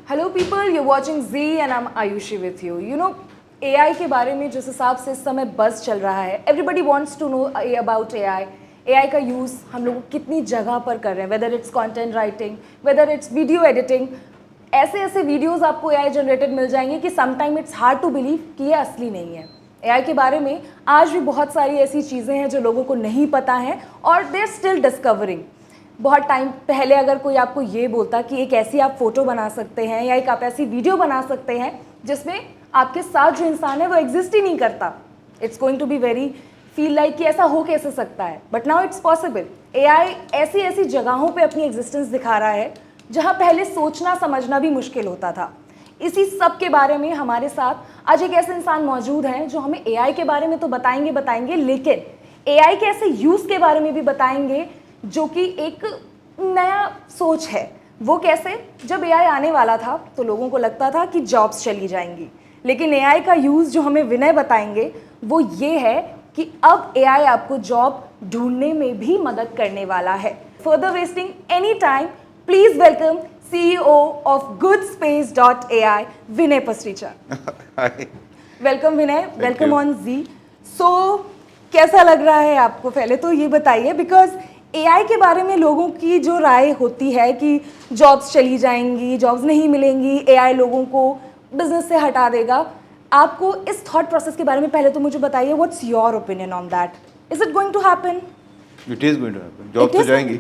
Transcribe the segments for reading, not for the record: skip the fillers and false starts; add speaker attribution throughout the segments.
Speaker 1: Hello people, you watching Zee and I am Ayushi with you. AI के बारे में जिस हिसाब से इस समय बज़ चल रहा है, everybody wants to know about AI. AI का यूज़ हम लोग कितनी जगह पर कर रहे हैं, whether it's content writing, whether it's video editing. ऐसे ऐसे वीडियोस आपको एआई जनरेटेड मिल जाएंगे कि sometime it's hard to believe कि ये असली नहीं है। एआई के बारे में आज भी बहुत सारी ऐसी चीज़ें हैं जो लोगों को नहीं पता हैं और दे आर स्टिल डिस्कवरिंग। बहुत टाइम पहले अगर कोई आपको ये बोलता कि एक ऐसी आप फोटो बना सकते हैं या एक आप ऐसी वीडियो बना सकते हैं जिसमें आपके साथ जो इंसान है वो एग्जिस्ट ही नहीं करता, it's going to be very feel like कि ऐसा हो कैसे सकता है। But now it's possible. AI ऐसी ऐसी जगहों पे अपनी एग्जिस्टेंस दिखा रहा है जहाँ पहले सोचना समझना भी मुश्किल होता था। इसी सब के बारे में हमारे साथ आज एक ऐसे इंसान मौजूद हैं जो हमें एआई के बारे में तो बताएंगे, लेकिन एआई के ऐसे यूज़ के बारे में भी बताएंगे जो कि एक नया सोच है। वो कैसे? जब एआई आने वाला था तो लोगों को लगता था कि जॉब्स चली जाएंगी, लेकिन एआई का यूज़ जो हमें विनय बताएंगे वो ये है कि अब एआई आपको जॉब ढूंढने में भी मदद करने वाला है। Further wasting any time, please welcome CEO of goodspace.ai, Vinay Pasricha. Welcome Vinay, welcome on जी। सो कैसा लग रहा है आपको? पहले तो ये बताइए, बिकॉज एआई के बारे में लोगों की जो राय होती है कि जॉब्स चली जाएंगी, जॉब्स नहीं मिलेंगी, एआई लोगों को बिजनेस से हटा देगा। आपको इस थॉट प्रोसेस के बारे में पहले तो मुझे बताइए, what's your opinion on that? Is it going to happen?
Speaker 2: It is going to happen. Job तो जाएंगी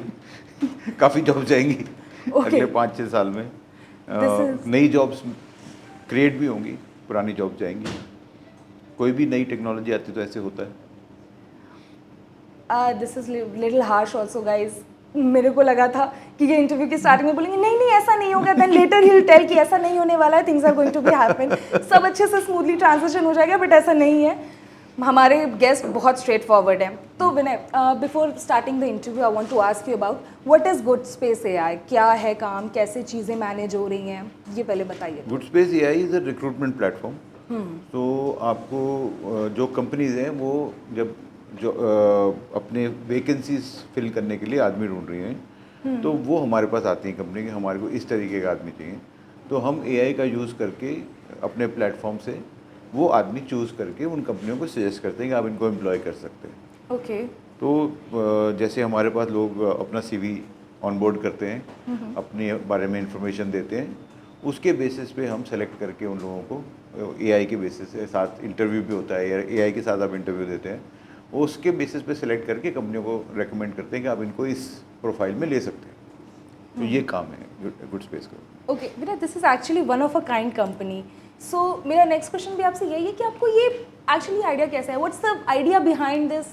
Speaker 2: काफ़ी जॉब जाएंगी अगले 5-6 साल में। नई जॉब्स क्रिएट भी होंगी, पुरानी जॉब जाएंगी। कोई भी नई टेक्नोलॉजी आती तो ऐसे होता है।
Speaker 1: This is little harsh also guys. मेरे को लगा था कि ये इंटरव्यू की स्टार्टिंग में बोलेंगे नहीं नहीं ऐसा नहीं होगा, then later he will tell कि ऐसा नहीं होने वाला है, things are going to be happen, सब अच्छे से स्मूथली ट्रांजिशन हो जाएगा, बट ऐसा नहीं है। हमारे गेस्ट बहुत स्ट्रेट फॉरवर्ड हैं। तो Vinay, before starting the interview I want to ask you about what is good space AI. क्या है काम, कैसे चीज़ें मैनेज हो रही हैं, ये पहले बताइए।
Speaker 2: Good space AI is a recruitment platform. तो आपको जो कंपनीज हैं वो जब जो अपने वैकेंसीज फिल करने के लिए आदमी ढूंढ रही हैं तो वो हमारे पास आती हैं कंपनी के, हमारे को इस तरीके का आदमी चाहिए। तो हम एआई का यूज़ करके अपने प्लेटफॉर्म से वो आदमी चूज़ करके उन कंपनियों को सजेस्ट करते हैं कि आप इनको एम्प्लॉय कर सकते हैं।
Speaker 1: ओके।
Speaker 2: तो जैसे हमारे पास लोग अपना सीवी ऑनबोर्ड करते हैं, अपने बारे में इंफॉर्मेशन देते हैं, उसके बेसिस पे हम सेलेक्ट करके उन लोगों को एआई के बेसिस से साथ इंटरव्यू भी होता है या एआई के साथ आप इंटरव्यू देते हैं, उसके बेसिस पे सेलेक्ट करके कंपनियों को रेकमेंड करते हैं कि आप इनको इस प्रोफाइल में ले सकते हैं। तो ये काम है गुड स्पेस का।
Speaker 1: Okay Vinay, this is actually one of a kind company. So मेरा नेक्स्ट क्वेश्चन भी आपसे यही है कि आपको ये एक्चुअली आइडिया कैसा है? What's the idea behind this?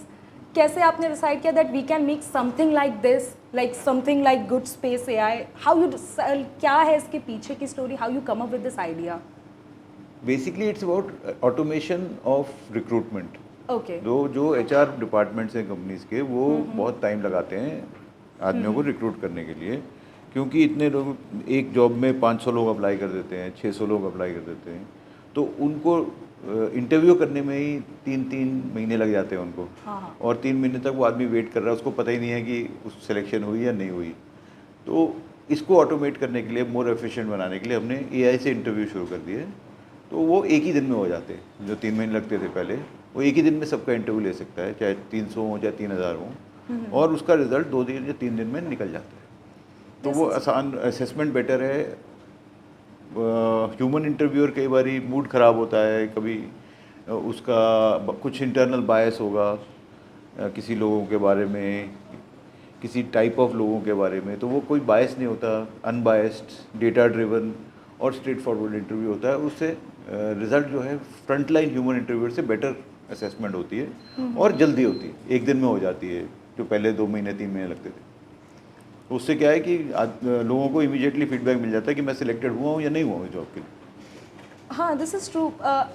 Speaker 1: कैसे आपने डिसाइड किया that we can make something like this, like something like good space AI? How you, क्या है इसके पीछे की story? How you come up with this idea?
Speaker 2: Basically it's about automation of recruitment.
Speaker 1: Okay.
Speaker 2: जो HR departments हैं companies के, वो बहुत टाइम लगाते हैं आदमियों को रिक्रूट करने के लिए, क्योंकि इतने लोग, एक जॉब में 500 लोग अप्लाई कर देते हैं, 600 लोग अप्लाई कर देते हैं, तो उनको इंटरव्यू करने में ही 3-3 महीने लग जाते हैं उनको।
Speaker 1: हाँ।
Speaker 2: और 3 महीने तक वो आदमी वेट कर रहा है, उसको पता ही नहीं है कि उस सिलेक्शन हुई या नहीं हुई। तो इसको ऑटोमेट करने के लिए, मोर एफिशिएंट बनाने के लिए हमने एआई से इंटरव्यू शुरू कर दिए। तो वो एक ही दिन में हो जाते हैं, जो 3 महीने लगते थे पहले, वो एक ही दिन में सबका इंटरव्यू ले सकता है, चाहे 300 हो चाहे 3000 हो, और उसका रिजल्ट 2 दिन या 3 दिन में निकल जाता है। तो वो आसान, असेसमेंट बेटर है। ह्यूमन इंटरव्यूअर कई बार मूड ख़राब होता है, कभी उसका कुछ इंटरनल बायस होगा किसी लोगों के बारे में, किसी टाइप ऑफ लोगों के बारे में, तो वो कोई बायस नहीं होता, अनबायस्ड, डेटा ड्रिवन और स्ट्रेट फॉरवर्ड इंटरव्यू होता है। उससे रिज़ल्ट जो है फ्रंट लाइन ह्यूमन इंटरव्यूअर से बेटर असेसमेंट होती है और जल्दी होती है, एक दिन में हो जाती है, जो पहले 2 महीने 3 महीने लगते थे। तो उससे क्या है कि लोगों को इमीडिएटली फीडबैक मिल जाता है कि मैं सिलेक्टेड हुआ हूँ या नहीं हुआ हूँ जॉब के लिए।
Speaker 1: हाँ, दिस इज़ ट्रू।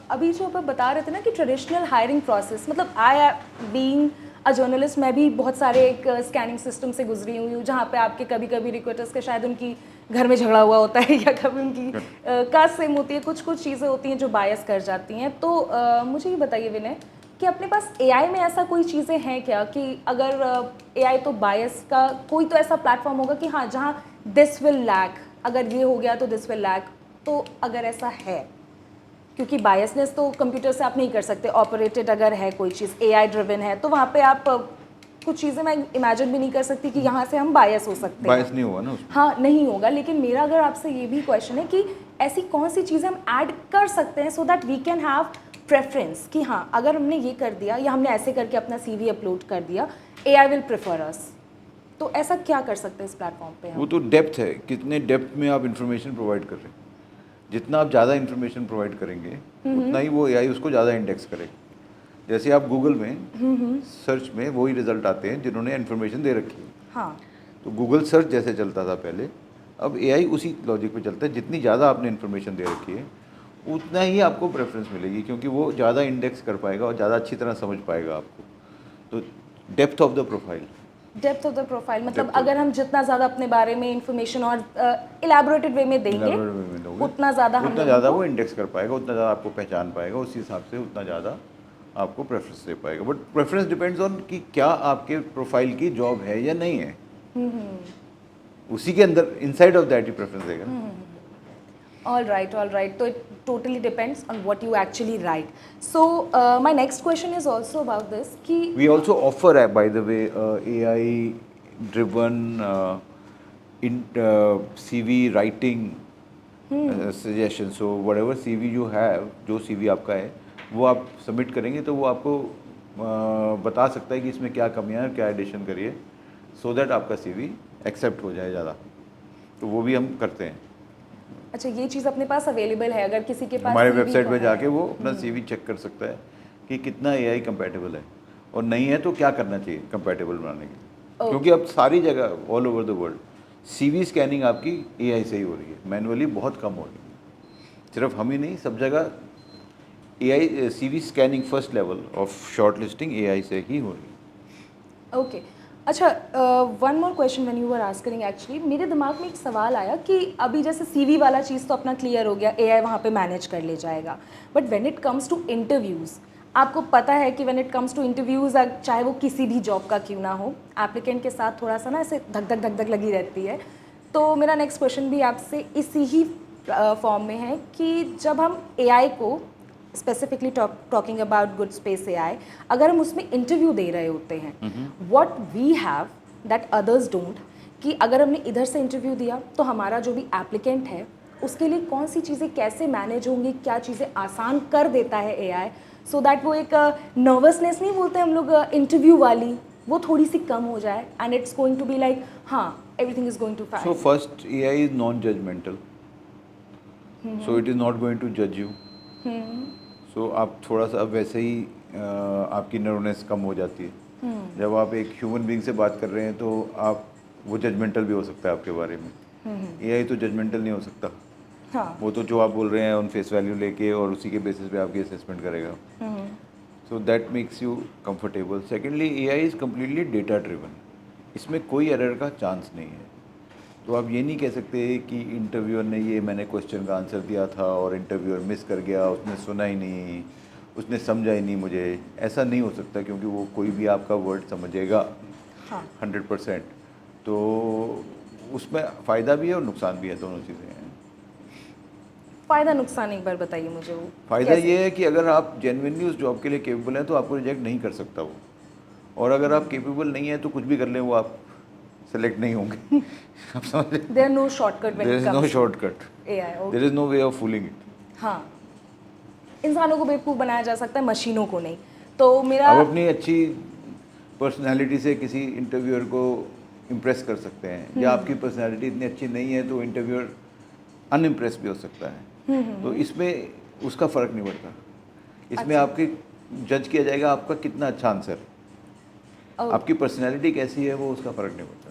Speaker 1: अभी जो आप बता रहे थे ना कि ट्रेडिशनल हायरिंग प्रोसेस, मतलब आई बीइंग अ जर्नलिस्ट, मैं भी बहुत सारे एक स्कैनिंग सिस्टम से गुजरी हुई हूँ जहाँ पे आपके कभी कभी रिक्रूटर्स के शायद उनकी घर में झगड़ा हुआ होता है या कभी उनकी कास्ट सेम होती है, कुछ कुछ चीज़ें होती हैं जो बायस कर जाती हैं। तो मुझे ये बताइए विनय कि अपने पास एआई में ऐसा कोई चीज़ें हैं क्या कि अगर एआई तो बायस का कोई तो ऐसा प्लेटफॉर्म होगा कि हाँ, जहाँ दिस विल लैक, अगर ये हो गया तो दिस विल लैक, तो अगर ऐसा है, क्योंकि बायसनेस तो कंप्यूटर से आप नहीं कर सकते, ऑपरेटेड अगर है कोई चीज़ एआई ड्रिवन है, तो वहाँ पे आप कुछ चीज़ें मैं इमेजिन भी नहीं कर सकती कि यहाँ से हम बायस हो सकते
Speaker 2: बायस
Speaker 1: हैं।
Speaker 2: नहीं होगा ना उसमें।
Speaker 1: हाँ, नहीं होगा, लेकिन मेरा अगर आपसे ये भी क्वेश्चन है कि ऐसी कौन सी चीज़ें हम ऐड कर सकते हैं so that we can have preference कि हाँ, अगर हमने ये कर दिया या हमने ऐसे करके अपना सीवी अपलोड कर दिया, एआई विल प्रेफर अस। तो ऐसा क्या कर सकते हैं इस प्लेटफॉर्म पे
Speaker 2: वो
Speaker 1: हम?
Speaker 2: तो डेप्थ है, कितने डेप्थ में आप इन्फॉर्मेशन प्रोवाइड कर रहे हैं। जितना आप ज़्यादा इन्फॉर्मेशन प्रोवाइड करेंगे उतना ही वो एआई उसको ज़्यादा इंडेक्स करेगा। जैसे आप गूगल में सर्च में वही रिजल्ट आते हैं जिन्होंने इन्फॉर्मेशन दे रखी है।
Speaker 1: हाँ,
Speaker 2: तो गूगल सर्च जैसे चलता था पहले, अब एआई उसी लॉजिक पे चलता है। जितनी ज़्यादा आपने इन्फॉर्मेशन दे रखी है उतना ही आपको प्रेफरेंस मिलेगी, क्योंकि वो ज़्यादा इंडेक्स कर पाएगा और ज़्यादा अच्छी तरह समझ पाएगा आपको। तो depth of the profile,
Speaker 1: depth of the profile मतलब
Speaker 2: Depth of-
Speaker 1: अगर हम जितना ज़्यादा अपने बारे में इंफॉर्मेशन और इलेबोरेटेड वे में देंगे, उतना ज़्यादा हम
Speaker 2: उतना
Speaker 1: लोगों
Speaker 2: ज़्यादा
Speaker 1: को-
Speaker 2: वो इंडेक्स कर पाएगा, उतना ज़्यादा आपको पहचान पाएगा, उस हिसाब से उतना ज़्यादा आपको प्रेफरेंस दे पाएगा। बट प्रेफरेंस डिपेंड्स ऑन कि क्या आपके प्रोफाइल की जॉब है या नहीं है, उसी के अंदर inside of that he preference देगा ना।
Speaker 1: All right. So it totally depends on what you actually write. So my next question is also about this कि
Speaker 2: We also offer, by the way, AI driven CV writing suggestions. So whatever CV you have, जो CV आपका है वो आप submit करेंगे तो वो आपको बता सकता है कि इसमें क्या कमियां हैं, क्या एडिशन करिए, सो दैट आपका CV एक्सेप्ट हो जाए ज़्यादा। तो वो भी हम करते हैं।
Speaker 1: अच्छा, ये चीज़ अपने पास अवेलेबल है, अगर किसी के पास
Speaker 2: हमारे
Speaker 1: CV
Speaker 2: वेबसाइट
Speaker 1: का
Speaker 2: पे
Speaker 1: है।
Speaker 2: जाके वो अपना CV चेक कर सकता है कि कितना AI कंपैटिबल है, और नहीं है तो क्या करना चाहिए कंपैटिबल बनाने के लिए। क्योंकि अब सारी जगह all over the world CV scanning आपकी AI से ही हो रही है, मैनुअली बहुत कम हो रही है। सिर्फ हम ही नहीं, सब जगह AI CV scanning first level of short listing AI से ही हो रही है।
Speaker 1: ओके, अच्छा, one more question when you were asking, actually मेरे दिमाग में एक सवाल आया कि अभी जैसे CV वाला चीज़ तो अपना क्लियर हो गया, AI वहाँ पे मैनेज कर ले जाएगा, but when it comes to interviews, आपको पता है कि when it comes to interviews, चाहे वो किसी भी जॉब का क्यों ना हो, एप्लीकेंट के साथ थोड़ा सा ना ऐसे धक धक लगी रहती है। तो मेरा नेक्स्ट क्वेश्चन भी आपसे इसी ही फॉर्म में है कि जब हम AI को specifically talking about good space AI, अगर हम उसमें इंटरव्यू दे रहे होते हैं, what we have that others don't, कि अगर हमने इधर से इंटरव्यू दिया तो हमारा जो भी एप्लीकेंट है उसके लिए कौन सी चीज़ें कैसे मैनेज होंगी, क्या चीज़ें आसान कर देता है AI, सो दैट वो एक नर्वसनेस नहीं बोलते हम लोग इंटरव्यू वाली, वो थोड़ी सी कम हो जाए and it's going to be like हाँ, everything is going to
Speaker 2: So
Speaker 1: fine.
Speaker 2: first, AI is non-judgmental, so it is not going to judge you. So आप थोड़ा सा वैसे ही आपकी नर्वनेस कम हो जाती है। जब आप एक ह्यूमन बीइंग से बात कर रहे हैं तो आप, वो जजमेंटल भी हो सकता है आपके बारे में। AI तो जजमेंटल नहीं हो सकता,
Speaker 1: हाँ,
Speaker 2: वो तो जो आप बोल रहे हैं उन फेस वैल्यू लेके और उसी के बेसिस पे आपकी असेसमेंट करेगा। So that makes you comfortable. Secondly, AI is completely data driven, इसमें कोई एरर का चांस नहीं है। तो आप ये नहीं कह सकते कि इंटरव्यूअर ने ये मैंने क्वेश्चन का आंसर दिया था और इंटरव्यूअर मिस कर गया, उसने सुना ही नहीं, उसने समझा ही नहीं मुझे, ऐसा नहीं हो सकता, क्योंकि वो कोई भी आपका वर्ड समझेगा
Speaker 1: हाँ,
Speaker 2: 100%। तो उसमें फ़ायदा भी है और नुकसान भी है, दोनों चीज़ें हैं।
Speaker 1: फ़ायदा नुकसान एक बार बताइए मुझे वो
Speaker 2: फ़ायदा
Speaker 1: कैसे?
Speaker 2: ये है कि अगर आप जेन्युइनली उस जॉब के लिए केपेबल हैं तो आपको रिजेक्ट नहीं कर सकता वो, और अगर आप केपेबल नहीं है तो कुछ भी कर लें वो आप सेलेक्ट नहीं होंगे। आप समझ रहे?
Speaker 1: There are no shortcut when
Speaker 2: there
Speaker 1: it
Speaker 2: is no
Speaker 1: comes to
Speaker 2: shortcut,
Speaker 1: AI. Okay.
Speaker 2: There is no way of fooling it.
Speaker 1: हाँ, इंसानों को बेवकूफ़ बनाया जा सकता है, मशीनों को नहीं। तो मेरा
Speaker 2: आप अपनी अच्छी पर्सनालिटी से किसी इंटरव्यूअर को इम्प्रेस कर सकते हैं, या आपकी पर्सनालिटी इतनी अच्छी नहीं है तो इंटरव्यूअर अनइम्प्रेस भी हो सकता है। तो इसमें उसका फ़र्क नहीं पड़ता, इसमें
Speaker 1: अच्छा।
Speaker 2: आपके जज किया जाएगा आपका कितना अच्छा आंसर है,
Speaker 1: Oh.
Speaker 2: आपकी पर्सनालिटी कैसी है वो उसका फ़र्क नहीं पड़ता।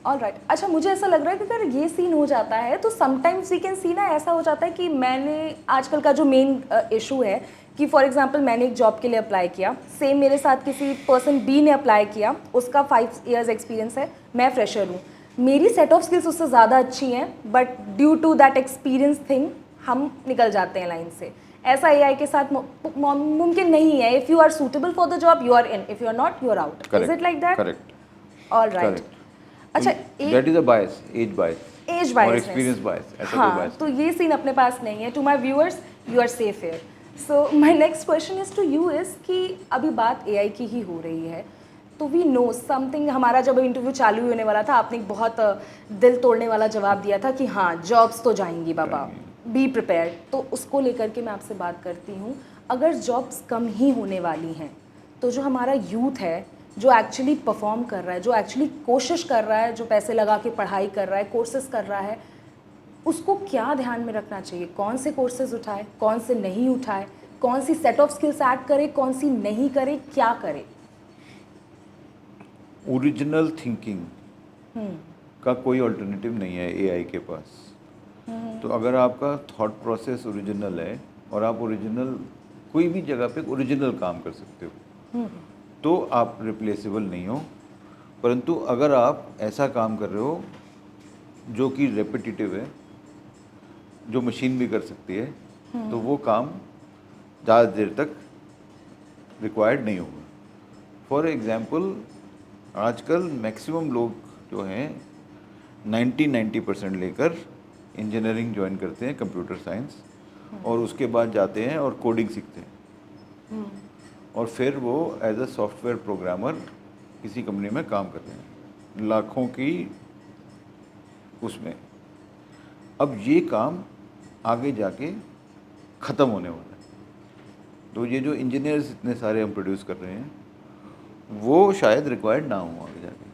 Speaker 1: ऑलराइट, अच्छा, मुझे ऐसा लग रहा है कि अगर ये सीन हो जाता है तो समटाइम्स वी कैन सी ना, ऐसा हो जाता है कि मैंने आजकल का जो मेन इशू है कि फॉर एग्जांपल मैंने एक जॉब के लिए अप्लाई किया, सेम मेरे साथ किसी पर्सन बी ने अप्लाई किया, उसका 5 years एक्सपीरियंस है, मैं फ्रेशर हूँ, मेरी सेट ऑफ स्किल्स उससे ज़्यादा अच्छी हैं, but due to that experience thing हम निकल जाते हैं लाइन से। ऐसा AI के साथ मुमकिन नहीं है। If you are suitable for the job you are in, if you are not you are out. Is it like that?
Speaker 2: Correct,
Speaker 1: alright,
Speaker 2: correct.
Speaker 1: अच्छा,
Speaker 2: that is a bias, age bias.
Speaker 1: Age
Speaker 2: और
Speaker 1: bias,
Speaker 2: experience बायस, ऐसा कोई
Speaker 1: हाँ,
Speaker 2: बायस
Speaker 1: तो ये scene अपने पास नहीं है. To my viewers, you are safe here. So my next question is to you is कि अभी बात एआई की ही हो रही है, तो वी नो समथिंग. हमारा जब इंटरव्यू चालू होने वाला था, आपने एक बहुत दिल तोड़ने वाला जवाब दिया था कि हाँ, जॉब्स तो जाएंगी बाबा, बी प्रिपेयर्ड. तो उसको लेकर के मैं आपसे बात करती हूँ. अगर जॉब्स कम ही होने वाली हैं, तो जो हमारा यूथ है, जो एक्चुअली परफॉर्म कर रहा है, जो एक्चुअली कोशिश कर रहा है, जो पैसे लगा के पढ़ाई कर रहा है, कोर्सेज कर रहा है, उसको क्या ध्यान में रखना चाहिए? कौन से कोर्सेज उठाए, कौन से नहीं उठाए, कौन सी सेट ऑफ स्किल्स ऐड करे, कौन सी नहीं करे, क्या करे?
Speaker 2: ओरिजिनल थिंकिंग का कोई अल्टरनेटिव नहीं है एआई के पास. तो अगर आपका थॉट प्रोसेस ओरिजिनल है और आप ओरिजिनल कोई भी जगह पे ओरिजिनल काम कर सकते हो, तो आप रिप्लेसेबल नहीं हो. परंतु अगर आप ऐसा काम कर रहे हो जो कि रेपिटिटिव है, जो मशीन भी कर सकती है, तो वो काम ज़्यादा देर तक रिक्वायर्ड नहीं होगा. फॉर एग्ज़ाम्पल, आजकल मैक्सिमम लोग जो हैं 90% लेकर इंजीनियरिंग ज्वाइन करते हैं, कंप्यूटर साइंस, और उसके बाद जाते हैं और कोडिंग सीखते हैं, और फिर वो एज अ सॉफ्टवेयर प्रोग्रामर किसी कंपनी में काम कर रहे हैं, लाखों की उसमें. अब ये काम आगे जाके ख़त्म होने वाला है. तो ये जो इंजीनियर्स इतने सारे हम प्रोड्यूस कर रहे हैं, वो शायद रिक्वायर्ड ना हो आगे जाके.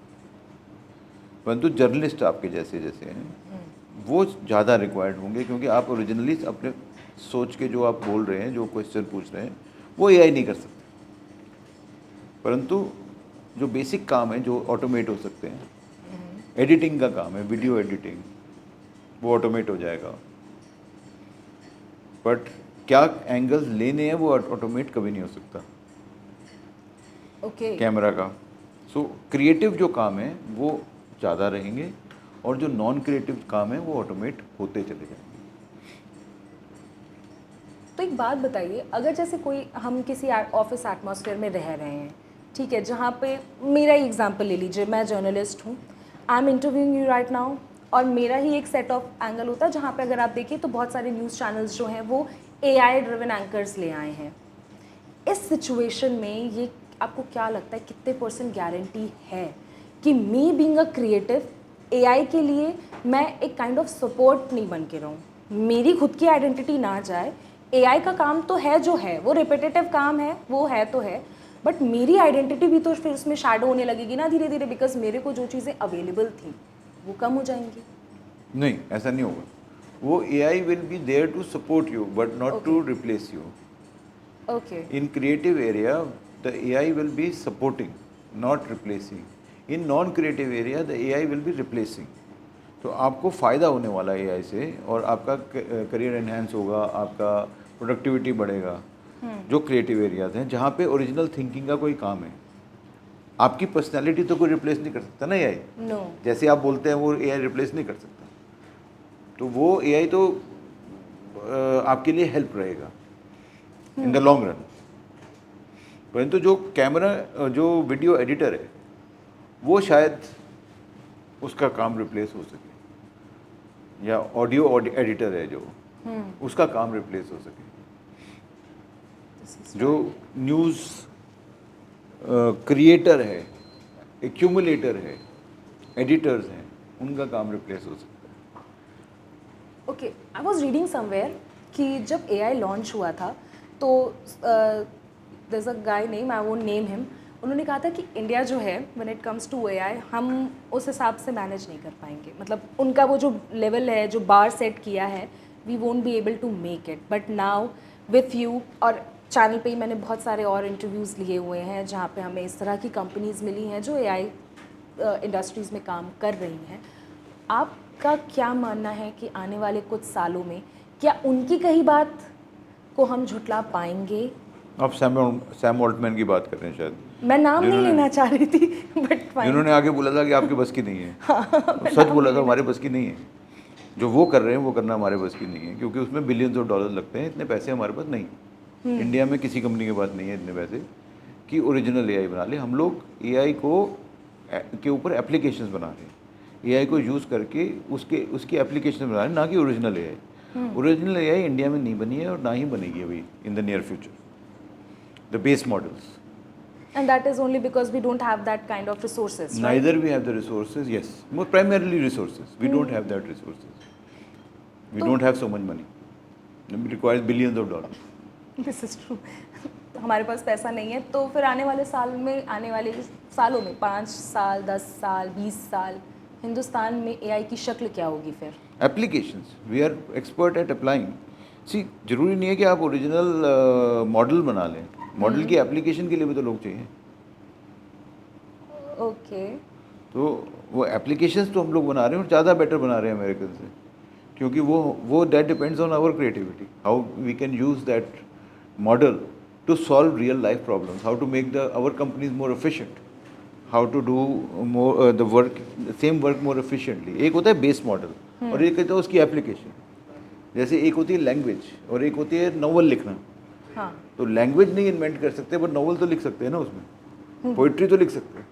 Speaker 2: परंतु जर्नलिस्ट आपके जैसे जैसे हैं, वो ज़्यादा रिक्वायर्ड होंगे, क्योंकि आप ओरिजिनली अपने सोच के जो आप बोल रहे हैं, जो क्वेश्चन पूछ रहे हैं, वो एआई नहीं कर सकते. परंतु जो बेसिक काम है, जो ऑटोमेट हो सकते हैं, एडिटिंग का काम है, वीडियो एडिटिंग, वो ऑटोमेट हो जाएगा. बट क्या एंगल्स लेने हैं, वो ऑटोमेट कभी नहीं हो सकता
Speaker 1: ओके.
Speaker 2: कैमरा का. सो क्रिएटिव जो काम है वो ज़्यादा रहेंगे, और जो नॉन क्रिएटिव काम है वो ऑटोमेट होते चले जाएंगे.
Speaker 1: तो एक बात बताइए, अगर जैसे कोई हम किसी ऑफिस एटमॉस्फेयर में रह रहे हैं, ठीक है, जहाँ पे मेरा ही एग्जांपल ले लीजिए, मैं जर्नलिस्ट हूँ, I am interviewing you right now, और मेरा ही एक सेट ऑफ एंगल होता है जहाँ पे अगर आप देखिए तो बहुत सारे न्यूज़ चैनल्स जो हैं वो एआई ड्रिवन एंकर्स ले आए हैं. इस सिचुएशन में ये आपको क्या लगता है, कितने % गारंटी है कि मी बीइंग अ क्रिएटिव एआई के लिए मैं एक काइंड ऑफ सपोर्ट नहीं बन के रहूँ, मेरी खुद की आइडेंटिटी ना जाए. एआई का काम तो है जो है, वो रिपीटेटिव काम है, वो है तो है, बट मेरी आइडेंटिटी भी तो फिर उसमें शैडो होने लगेगी ना धीरे धीरे, बिकॉज मेरे को जो चीज़ें अवेलेबल थी वो कम हो जाएंगी.
Speaker 2: नहीं, ऐसा नहीं होगा. वो AI will be there to support you, but not to replace you.
Speaker 1: Okay.
Speaker 2: In creative area, the AI will be supporting, not replacing. In non-creative area, the AI will be replacing. तो आपको फ़ायदा होने वाला है AI से, और आपका career enhance होगा, आपका प्रोडक्टिविटी बढ़ेगा. जो क्रिएटिव एरियाज हैं, जहाँ पे ओरिजिनल थिंकिंग का कोई काम है, आपकी पर्सनैलिटी तो कोई रिप्लेस नहीं कर सकता ना AI.
Speaker 1: नो.
Speaker 2: जैसे आप बोलते हैं वो AI रिप्लेस नहीं कर सकता. तो वो AI तो आपके लिए हेल्प रहेगा इन द लॉन्ग रन. परंतु जो कैमरा, जो वीडियो एडिटर है, वो शायद उसका काम रिप्लेस हो सके, या ऑडियो एडिटर है जो, उसका काम रिप्लेस हो सके. जो न्यूज़ क्रिएटर है, एक्यूमुलेटर है, एडिटर्स हैं, उनका काम रिप्लेस हो सकता है.
Speaker 1: Okay. I was reading somewhere कि जब एआई लॉन्च हुआ था तो there is a guy name, I won't name him, उन्होंने कहा था कि इंडिया जो है when it comes to AI, हम उस हिसाब से मैनेज नहीं कर पाएंगे. मतलब उनका वो जो लेवल है, जो बार सेट किया है, we won't be able to make it. But now with you, और चैनल पे ही मैंने बहुत सारे और इंटरव्यूज़ लिए हुए हैं जहाँ पे हमें इस तरह की कंपनीज़ मिली हैं जो एआई इंडस्ट्रीज़ में काम कर रही हैं. आपका क्या मानना है कि आने वाले कुछ सालों में क्या उनकी कही बात को हम झुटला पाएंगे?
Speaker 2: आप सैम ऑल्टमैन की बात कर रहे हैं शायद.
Speaker 1: मैं नाम नहीं लेना चाह रही थी, बट
Speaker 2: जिन्होंने आगे बोला था कि आपके बस की नहीं है. सच बोला था, हमारे बस की नहीं है. जो वो कर रहे हैं वो करना हमारे बस की नहीं है, क्योंकि उसमें बिलियंस ऑफ डॉलर लगते हैं. इतने पैसे हमारे पास नहीं. इंडिया में किसी कंपनी के पास नहीं है इतने पैसे कि ओरिजिनल एआई बना ले. हम लोग एआई को के ऊपर एप्लीकेशंस बना रहे हैं एआई को यूज़ करके उसकी एप्लीकेशन बना रहे हैं, ना कि original AI. Original AI India में नहीं बनी है और ना ही बनेगी अभी in the near future, the base models.
Speaker 1: And that is only because we don't have that kind of resources, right?
Speaker 2: Neither we have the resources, yes. More primarily resources. We don't have that resources. We don't have so much money. It requires billions of dollars.
Speaker 1: This is true. हमारे पास पैसा नहीं है, तो फिर आने वाले सालों में 5 साल, 10 साल, 20 साल हिंदुस्तान में एआई की शक्ल क्या होगी फिर?
Speaker 2: Applications. We are expert at applying. See, जरूरी नहीं है कि आप ओरिजिनल मॉडल बना लें। मॉडल की एप्लीकेशन के लिए भी तो लोग चाहिए।
Speaker 1: ओके।
Speaker 2: तो वो एप्लीकेशंस तो हम लोग बना रहे हैं और ज़्यादा बेटर बना रहे हैं अमेरिकन से, क्योंकि वो that depends on our creativity, how we can use that model to solve real life problems, how to make our companies more efficient, how to do more the same work more efficiently. एक होता है base model और एक होता है उसकी application. जैसे एक होती है लैंग्वेज और एक होती है नॉवल लिखना।
Speaker 1: हाँ।
Speaker 2: तो लैंग्वेज नहीं इन्वेंट कर सकते, बट नॉवल तो लिख सकते हैं ना उसमें, पोइट्री तो लिख सकते हैं।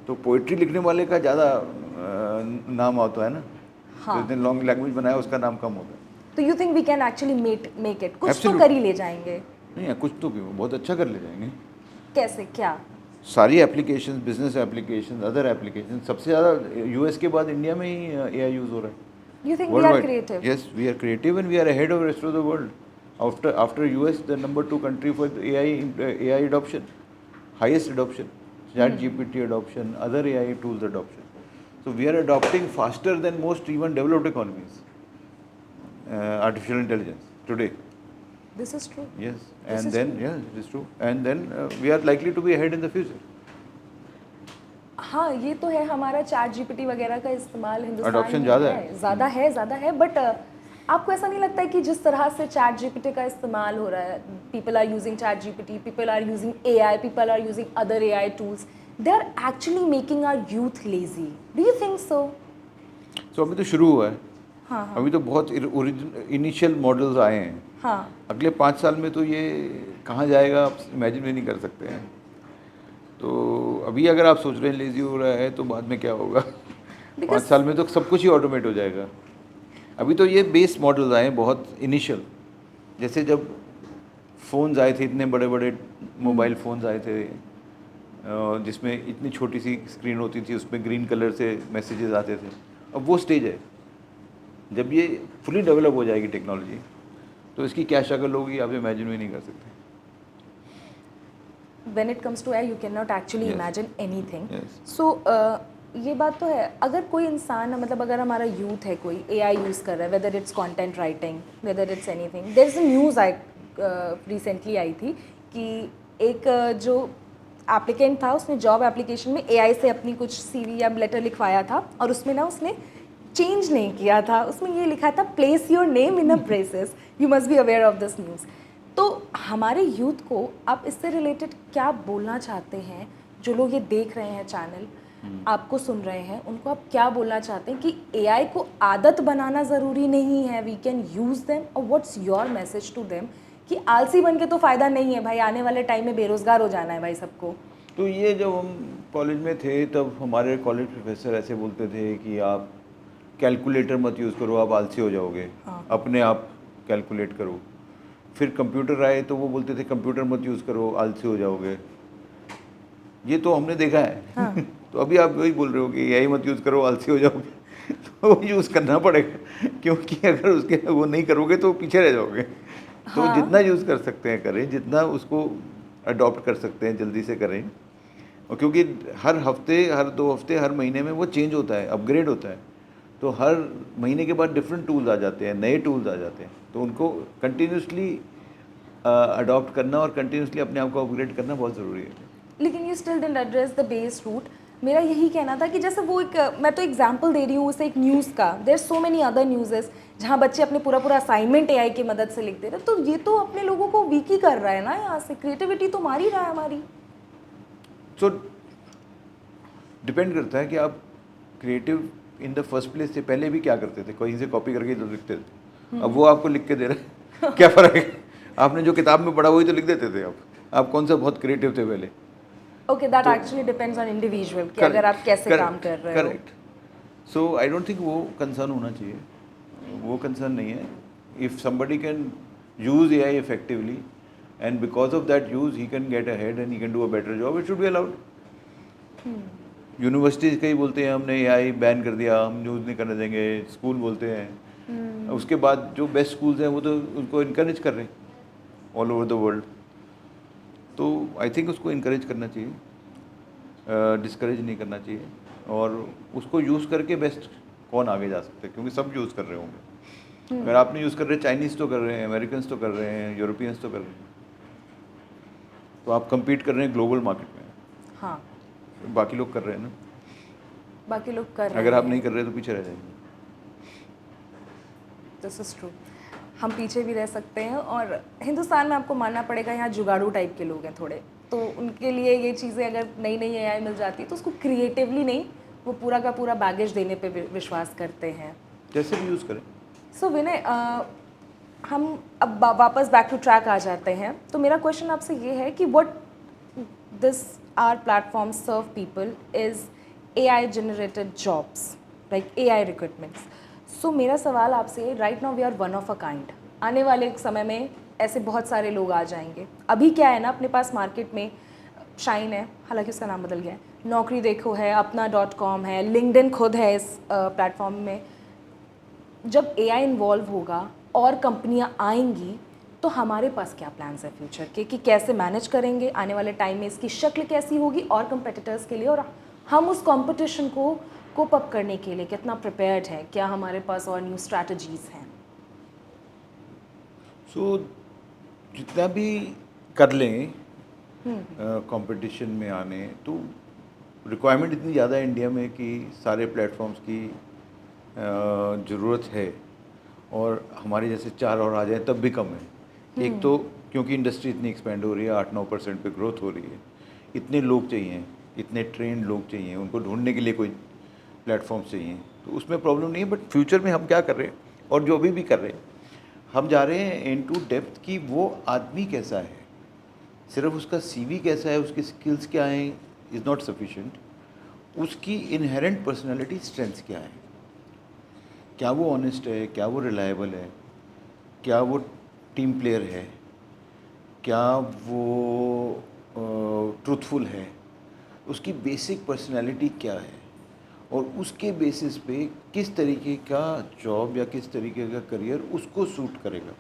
Speaker 2: तो पोइट्री लिखने वाले का ज़्यादा नाम आता है ना।
Speaker 1: हाँ।
Speaker 2: तो इतने लॉन्ग लैंग्वेज बनाया उसका नाम कम होता है।
Speaker 1: तो you think we can actually make it? कुछ तो
Speaker 2: Absolutely.
Speaker 1: कर ही ले जाएंगे।
Speaker 2: नहीं, कुछ तो क्यों, बहुत अच्छा कर ले जाएंगे।
Speaker 1: कैसे, क्या?
Speaker 2: सारी application, business application, other application, सबसे ज़्यादा यूएस के बाद इंडिया में ही एआई यूज़ हो रहा है।
Speaker 1: You think we are creative?
Speaker 2: Yes, we are creative and we are ahead of the rest of the world. After US, the number 2 country for AI adoption, highest adoption, ChatGPT adoption, other AI tools adoption. So we are adopting faster than most even developed economies. Artificial intelligence today.
Speaker 1: This is true.
Speaker 2: Yes,
Speaker 1: This
Speaker 2: and
Speaker 1: is
Speaker 2: then
Speaker 1: true.
Speaker 2: yeah, it is true. And then we are likely to be ahead in the future.
Speaker 1: हाँ, ये तो है, हमारा chat GPT वगैरह का इस्तेमाल Hindustan
Speaker 2: Adoption
Speaker 1: में ज़्यादा है, बट आपको ऐसा नहीं लगता है कि जिस तरह से चैट जीपीटी का इस्तेमाल हो रहा है, people are using chat GPT, people are using AI, people are using other AI tools, they are actually making our youth lazy? Do you think so?
Speaker 2: So अभी तो शुरू हुआ है।
Speaker 1: हाँ हाँ
Speaker 2: अभी तो बहुत इनिशियल मॉडल्स आए हैं।
Speaker 1: हाँ।
Speaker 2: अगले 5 साल में तो ये कहाँ जाएगा आप इमेजिन भी नहीं कर सकते हैं। तो अभी अगर आप सोच रहे हैं लेज़ी हो रहा है, तो बाद में क्या होगा? 5 साल में तो सब कुछ ही ऑटोमेट हो जाएगा। अभी तो ये बेस मॉडल्स आए हैं बहुत इनिशियल। जैसे जब फ़ोन्स आए थे, इतने बड़े बड़े मोबाइल फ़ोन्स आए थे जिसमें इतनी छोटी सी स्क्रीन होती थी, उसमें ग्रीन कलर से मैसेजेस आते थे। अब वो स्टेज है, जब ये फुली डेवलप हो जाएगी टेक्नोलॉजी, तो इसकी क्या शक्ल होगी आप इमेजिन भी नहीं कर सकते।
Speaker 1: When it comes to AI, you cannot actually
Speaker 2: Yes.
Speaker 1: imagine anything.
Speaker 2: Yes.
Speaker 1: So ये बात तो है, अगर कोई इंसान, मतलब अगर हमारा यूथ है, कोई AI यूज़ कर रहा है, whether it's content writing, whether it's anything, there is a news recently आई थी कि एक जो एप्लीकेंट था, उसने जॉब एप्लीकेशन में AI से अपनी कुछ CV या लेटर लिखवाया था, और उसमें ना उसने चेंज नहीं किया था, उसमें ये लिखा था place your name in a braces, you must be aware of this news. तो हमारे यूथ को आप इससे रिलेटेड क्या बोलना चाहते हैं? जो लोग ये देख रहे हैं चैनल, आपको सुन रहे हैं, उनको आप क्या बोलना चाहते हैं कि एआई को आदत बनाना ज़रूरी नहीं है, वी कैन यूज़ देम, और what's your message to them कि आलसी बन के तो फ़ायदा नहीं है भाई, आने वाले टाइम में बेरोज़गार हो जाना है भाई सबको।
Speaker 2: तो ये जब हम कॉलेज में थे, तब हमारे कॉलेज प्रोफेसर ऐसे बोलते थे कि आप कैलकुलेटर मत यूज़ करो, आप आलसी हो जाओगे।
Speaker 1: हाँ।
Speaker 2: अपने आप कैलकुलेट करो। फिर कंप्यूटर आए तो वो बोलते थे कंप्यूटर मत यूज़ करो, आलसी हो जाओगे। ये तो हमने देखा है।
Speaker 1: हाँ।
Speaker 2: तो अभी आप वही बोल रहे हो कि यही मत यूज़ करो, आलसी हो जाओगे। तो वो यूज़ करना पड़ेगा, क्योंकि अगर उसके वो नहीं करोगे तो पीछे रह जाओगे। तो
Speaker 1: हाँ।
Speaker 2: जितना यूज़ कर सकते हैं करें, जितना उसको अडॉप्ट कर सकते हैं जल्दी से करें। और क्योंकि हर हफ्ते, हर 2 हफ्ते, हर महीने में वो चेंज होता है, अपग्रेड होता है। तो हर महीने के बाद डिफरेंट टूल्स आ जाते हैं, नए टूल्स आ जाते हैं। तो उनको कंटिन्यूसली अडॉप्ट करना और कंटिन्यूसली अपने आप को अपग्रेड करना बहुत ज़रूरी है।
Speaker 1: लेकिन you still didn't address the base root. मेरा यही कहना था कि जैसे वो एक, मैं तो एग्जांपल दे रही हूँ उसे एक न्यूज़ का, there so many other newses जहाँ बच्चे अपने पूरा असाइनमेंट एआई की मदद से लिख दे रहे हैं। तो ये तो अपने लोगों को वीक ही कर रहा है ना, यहाँ से क्रिएटिविटी तो मार ही रहा है हमारी।
Speaker 2: सो डिपेंड करता है कि आप creative in the first place से पहले भी क्या करते थे, कहीं से कॉपी करके तो लिखते थे। अब वो आपको लिख के दे रहे हैं, क्या फ़र्क है? आपने जो किताब में पढ़ा वही तो लिख देते थे। आप कौन सा बहुत क्रिएटिव थे पहले?
Speaker 1: Okay, that actually depends on individual कि अगर आप कैसे काम कर रहे हो।
Speaker 2: Correct. So I don't think वो कंसर्न होना चाहिए, वो कंसर्न नहीं है. If somebody can use AI effectively and because of that use he can get ahead and he can do a better job, it should be allowed. Universities कई बोलते हैं हमने AI बैन कर दिया, हम यूज़ नहीं करने देंगे, स्कूल बोलते हैं. उसके बाद जो बेस्ट स्कूल्स हैं वो तो उनको इनकरेज कर रहे हैं ऑल ओवर द वर्ल्ड. तो आई थिंक उसको इनकरेज करना चाहिए, डिस्करेज नहीं करना चाहिए. और उसको यूज़ करके बेस्ट कौन आगे जा सकता है, क्योंकि सब यूज़ कर रहे होंगे. अगर आपने यूज़ कर रहे हैं, चाइनीज़ तो कर रहे हैं, अमेरिकन्स तो कर रहे हैं, यूरोपियंस तो कर रहे हैं, तो आप compete कर रहे हैं ग्लोबल मार्केट में.
Speaker 1: हाँ,
Speaker 2: बाकी लोग कर रहे हैं ना.
Speaker 1: बाकी लोग कर रहे
Speaker 2: अगर आप
Speaker 1: हैं.
Speaker 2: नहीं कर रहे तो पीछे रह जाएंगे.
Speaker 1: This is true. हम पीछे भी रह सकते हैं, और हिंदुस्तान में आपको मानना पड़ेगा यहाँ जुगाड़ू टाइप के लोग हैं थोड़े, तो उनके लिए ये चीज़ें अगर नई नई AI मिल जाती है तो उसको क्रिएटिवली नहीं, वो पूरा का पूरा बैगेज देने पे विश्वास करते हैं.
Speaker 2: जैसे भी यूज़ करें.
Speaker 1: सो विनय, हम अब वापस बैक टू ट्रैक आ जाते हैं. तो मेरा क्वेश्चन आपसे ये है कि what this are platform serve people is AI generated jobs, like AI recruitments. So मेरा सवाल आपसे, right now we are one of a kind. आने वाले समय में ऐसे बहुत सारे लोग आ जाएंगे. अभी क्या है ना, अपने पास मार्केट में शाइन है, हालांकि उसका नाम बदल गया है, नौकरी देखो है, अपना.com है, लिंक्डइन खुद है इस प्लेटफॉर्म में. जब AI इन्वॉल्व होगा और कंपनियां आएंगी, तो हमारे पास क्या प्लान्स है फ्यूचर के, कि कैसे मैनेज करेंगे आने वाले टाइम में, इसकी शक्ल कैसी होगी और कंपेटिटर्स के लिए, और हम उस कंपटीशन को कोप अप करने के लिए कितना प्रिपेयर्ड है, क्या हमारे पास और न्यू स्ट्रैटेजीज हैं?
Speaker 2: सो जितना भी कर लें कंपटीशन में आने, तो रिक्वायरमेंट इतनी ज़्यादा है इंडिया में कि सारे प्लेटफॉर्म्स की ज़रूरत है, और हमारे जैसे 4 और आ जाए तब भी कम है. एक तो क्योंकि इंडस्ट्री इतनी एक्सपेंड हो रही है, 8-9% पे ग्रोथ हो रही है, इतने लोग चाहिए, इतने ट्रेंड लोग चाहिए, उनको ढूंढने के लिए कोई प्लेटफॉर्म चाहिए, तो उसमें प्रॉब्लम नहीं है. बट फ्यूचर में हम क्या कर रहे हैं, और जो अभी भी कर रहे हैं, हम जा रहे हैं इनटू डेप्थ कि वो आदमी कैसा है. सिर्फ उसका CV कैसा है, उसकी स्किल्स क्या हैं, इज़ नॉट सफिशिएंट. उसकी इनहेरेंट पर्सनालिटी स्ट्रेंथ्स क्या है, क्या वो ऑनेस्ट है, क्या वो रिलायबल है, क्या वो टीम प्लेयर है, क्या वो ट्रूथफुल है, उसकी बेसिक पर्सनालिटी क्या है, और उसके बेसिस पे किस तरीके का जॉब या किस तरीके का करियर उसको सूट करेगा.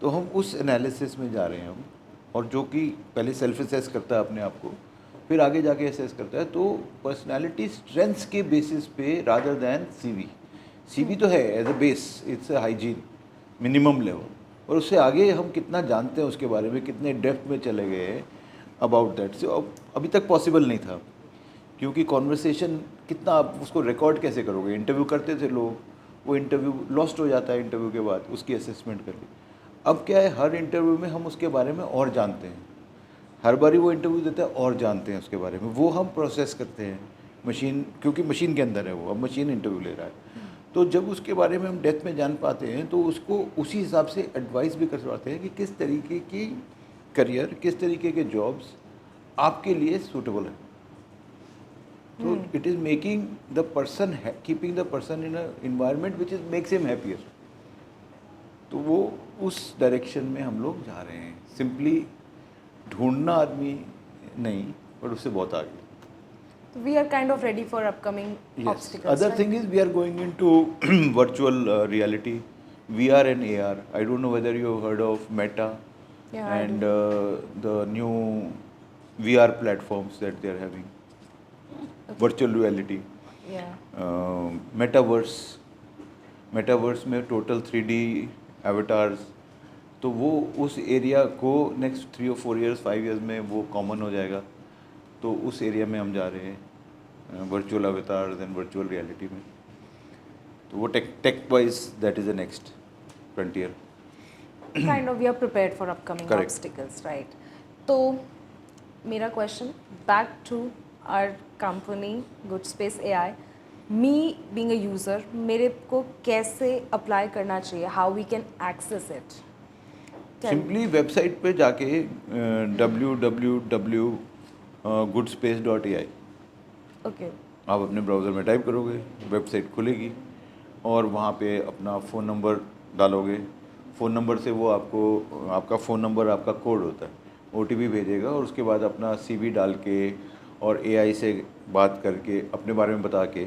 Speaker 2: तो हम उस एनालिसिस में जा रहे हैं हम, और जो कि पहले सेल्फ असेस करता है अपने आप को, फिर आगे जाके असेस करता है. तो पर्सनालिटी स्ट्रेंथ्स के बेसिस पे रादर दैन CV तो है as a base, it's a hygiene minimum level, और उससे आगे हम कितना जानते हैं उसके बारे में, कितने डेप्थ में चले गए अबाउट दैट. सो अभी तक पॉसिबल नहीं था, क्योंकि कॉन्वर्सेशन कितना, आप उसको रिकॉर्ड कैसे करोगे. इंटरव्यू करते थे लोग, वो इंटरव्यू लॉस्ट हो जाता है इंटरव्यू के बाद उसकी असेसमेंट करके. अब क्या है, हर इंटरव्यू में हम उसके बारे में और जानते हैं, हर बारी वो इंटरव्यू देता है और जानते हैं उसके बारे में, वो हम प्रोसेस करते हैं. मशीन, क्योंकि मशीन के अंदर है वो, अब मशीन इंटरव्यू ले रहा है, तो जब उसके बारे में हम डेप्थ में जान पाते हैं, तो उसको उसी हिसाब से एडवाइस भी कर पाते हैं कि किस तरीके की करियर, किस तरीके के जॉब्स आपके लिए सूटेबल है. तो it is making the person, keeping the person in a environment which is makes him happier. तो वो उस डायरेक्शन में हम लोग जा रहे हैं. सिंपली ढूंढना आदमी नहीं, पर उससे बहुत आगे.
Speaker 1: We are kind of ready for upcoming
Speaker 2: Yes.
Speaker 1: obstacles.
Speaker 2: Other
Speaker 1: right?
Speaker 2: thing is we are going into virtual reality, VR and AR. I don't know whether you have heard of Meta
Speaker 1: Yeah, I
Speaker 2: and the new VR platforms that they are having. Virtual reality,
Speaker 1: Yeah.
Speaker 2: metaverse में total 3D avatars. तो वो उस area को next 3 or 4 years 5 years में वो common हो जाएगा. तो उस एरिया में हम जा रहे हैं, virtual avatars and virtual reality में. तो वो tech wise that is the next frontier.
Speaker 1: Kind of we are prepared for upcoming
Speaker 2: Correct.
Speaker 1: obstacles, right? तो मेरा question back to our company good space AI, me being a user, मेरे को कैसे apply करना चाहिए, how we can access it?
Speaker 2: Simply website पे जाके www.goodspace.ai.
Speaker 1: Okay.
Speaker 2: आप अपने ब्राउज़र में टाइप करोगे, वेबसाइट खुलेगी और वहाँ पे अपना फ़ोन नंबर डालोगे। फ़ोन नंबर से वो आपको, आपका फ़ोन नंबर आपका कोड होता है, ओटीपी भेजेगा और उसके बाद अपना सीवी डाल के और एआई से बात करके अपने बारे में बता के,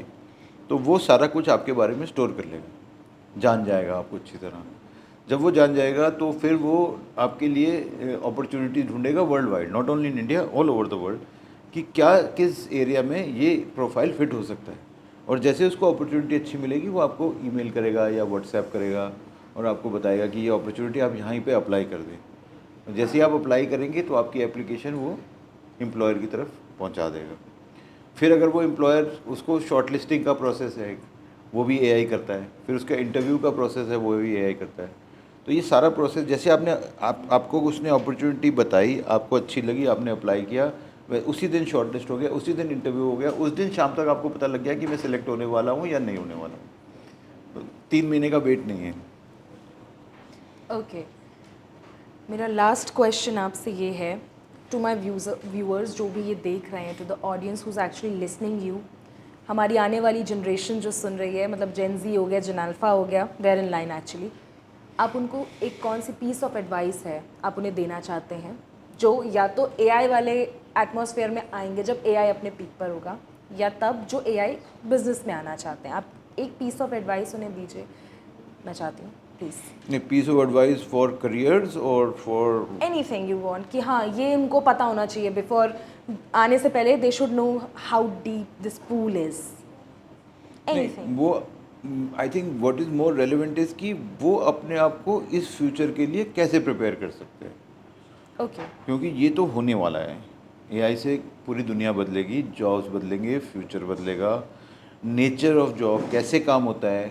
Speaker 2: तो वो सारा कुछ आपके बारे में स्टोर कर लेगा, जान जाएगा आपको अच्छी तरह। जब वो जान जाएगा तो फिर वो आपके लिए अपॉर्चुनिटी ढूंढेगा worldwide, not only in India, all over the world, कि क्या किस एरिया में ये प्रोफाइल फिट हो सकता है। और जैसे उसको अपॉर्चुनिटी अच्छी मिलेगी वो आपको ईमेल करेगा या व्हाट्सएप करेगा और आपको बताएगा कि ये अपॉर्चुनिटी आप यहाँ पे अप्लाई कर दें। जैसे ही आप अप्लाई करेंगे तो आपकी एप्लीकेशन वो एम्प्लॉयर की तरफ पहुँचा देगा। फिर अगर वो एम्प्लॉयर, उसको शॉर्टलिस्टिंग का प्रोसेस है, वो भी एआई करता है। फिर उसका इंटरव्यू का प्रोसेस है, वो भी एआई करता है। तो ये सारा प्रोसेस, जैसे आपको उसने अपॉर्चुनिटी बताई, आपको अच्छी लगी, आपने अप्लाई किया, उसी दिन शॉर्टलिस्ट हो गया, उसी दिन इंटरव्यू हो गया, उस दिन शाम तक आपको पता लग गया कि मैं सिलेक्ट होने वाला हूँ या नहीं होने वाला हूँ। तो 3 महीने का वेट नहीं है।
Speaker 1: ओके, मेरा लास्ट क्वेश्चन आपसे ये है, टू माई व्यूअर्स जो भी ये देख रहे हैं, to the audience who's actually listening you, हमारी आने वाली जनरेशन जो सुन रही है, मतलब जेन जी हो गया, जेन अल्फा हो गया, देयर इन लाइन एक्चुअली, आप उनको एक कौन सी पीस ऑफ एडवाइस है आप उन्हें देना चाहते हैं, जो या तो एआई वाले एटमॉस्फेयर में आएंगे जब एआई अपने पीक पर होगा, या तब जो एआई बिजनेस में आना चाहते हैं, आप एक पीस ऑफ एडवाइस उन्हें दीजिए, मैं चाहती हूँ please.
Speaker 2: Piece of advice for careers और फॉर
Speaker 1: एनीथिंग यू वांट, कि हाँ ये उनको पता होना चाहिए बिफोर आने से पहले, they should know how deep this pool is, anything.
Speaker 2: वो I think what is more relevant is कि वो अपने आप को इस फ्यूचर के लिए कैसे प्रिपेयर कर सकते हैं।
Speaker 1: ओके,
Speaker 2: क्योंकि ये तो होने वाला है, एआई से पूरी दुनिया बदलेगी, जॉब्स बदलेंगे, फ्यूचर बदलेगा, नेचर ऑफ जॉब, कैसे काम होता है,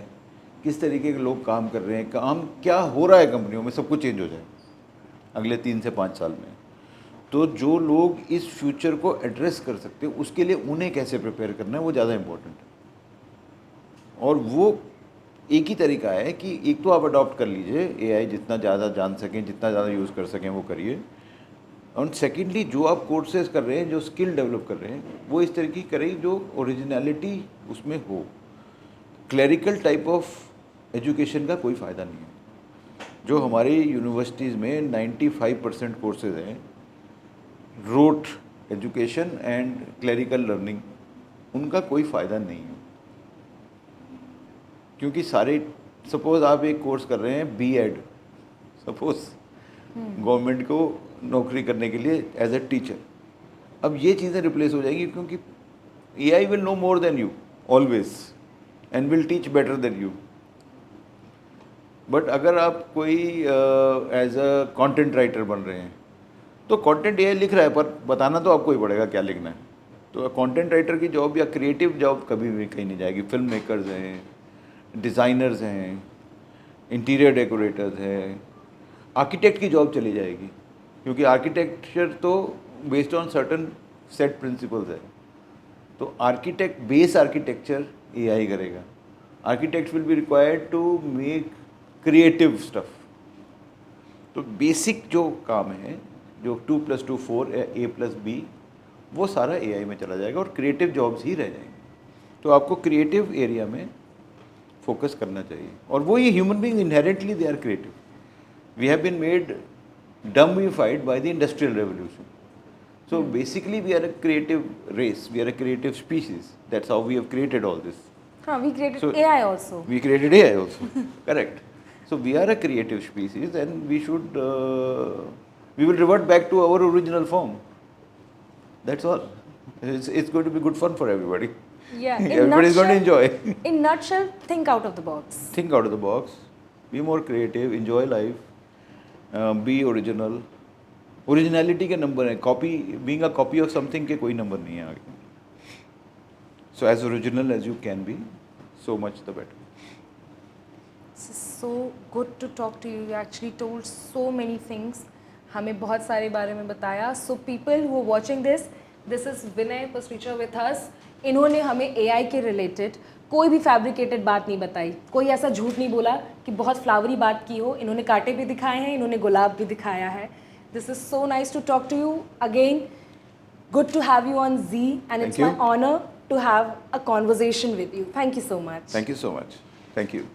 Speaker 2: किस तरीके के लोग काम कर रहे हैं, काम क्या हो रहा है कंपनियों में, सब कुछ चेंज हो जाए अगले 3 से 5 साल में। तो जो लोग इस फ्यूचर को एड्रेस कर सकते हैं, उसके लिए उन्हें कैसे प्रिपेयर करना है, वो ज़्यादा इम्पोर्टेंट है। और वो एक ही तरीका है कि एक तो आप अडॉप्ट कर लीजिए एआई, जितना ज़्यादा जान सकें, जितना ज़्यादा यूज़ कर सकें वो करिए। और सेकेंडली जो आप कोर्सेज कर रहे हैं, जो स्किल डेवलप कर रहे हैं, वो इस तरीके की करें जो ओरिजिनलिटी उसमें हो। क्लरिकल टाइप ऑफ एजुकेशन का कोई फ़ायदा नहीं है। जो हमारी यूनिवर्सिटीज़ में 95% कोर्सेज हैं rote education and clerical learning, उनका कोई फ़ायदा नहीं है। क्योंकि सारे, सपोज़ आप एक कोर्स कर रहे हैं बीएड, सपोज़ गवर्नमेंट को नौकरी करने के लिए एज ए टीचर, अब ये चीज़ें रिप्लेस हो जाएगी क्योंकि AI will know more than you always and will teach better than you. But अगर आप कोई एज अ कंटेंट राइटर बन रहे हैं, तो कंटेंट एआई लिख रहा है, पर बताना तो आपको ही पड़ेगा क्या लिखना है। तो कंटेंट राइटर की जॉब या क्रिएटिव जॉब कभी भी कहीं नहीं जाएगी। फिल्म मेकर्स हैं, डिज़ाइनर्स हैं, इंटीरियर डेकोरेटर्स हैं, आर्किटेक्ट की जॉब चली जाएगी, क्योंकि आर्किटेक्चर तो based on certain set principles है। तो आर्किटेक्ट, बेस आर्किटेक्चर एआई करेगा। Architect will be required to make creative stuff. तो बेसिक जो काम है, जो 2+2 4 A+B, वो सारा एआई में चला जाएगा और क्रिएटिव जॉब्स ही रह जाएंगी। तो आपको क्रिएटिव एरिया में फोकस करना चाहिए। और वो ये human being inherently they are creative. We have been made dumbified by the industrial revolution. So basically we are a creative race, we are a creative species. That's how we have created all this.
Speaker 1: we created
Speaker 2: So
Speaker 1: AI also.
Speaker 2: We created AI also, correct. So we are a creative species and we should, we will revert back to our original form. That's all. It's going to be good fun for everybody.
Speaker 1: Yeah, in
Speaker 2: Everybody is going to enjoy.
Speaker 1: In nutshell, think out of the box.
Speaker 2: Think out of the box, be more creative, enjoy life, be original. Originality के number है, copy, being a copy of something के कोई number नहीं है आगे। So as original as you can be, so much the better.
Speaker 1: So good to talk to you. You actually told so many things. हमें बहुत सारे बारे में बताया. So people who are watching this, this is Vinay Pasricha with us. इन्होंने हमें AI के related कोई भी फैब्रिकेटेड बात नहीं बताई, कोई ऐसा झूठ नहीं बोला कि बहुत फ्लावरी बात की हो. इन्होंने कांटे भी दिखाए हैं, इन्होंने गुलाब भी दिखाया है. This is so nice to talk to you again. Good to have you on Z, and it's my honor to have a conversation with you. Thank you so much.
Speaker 2: Thank you so much. Thank you.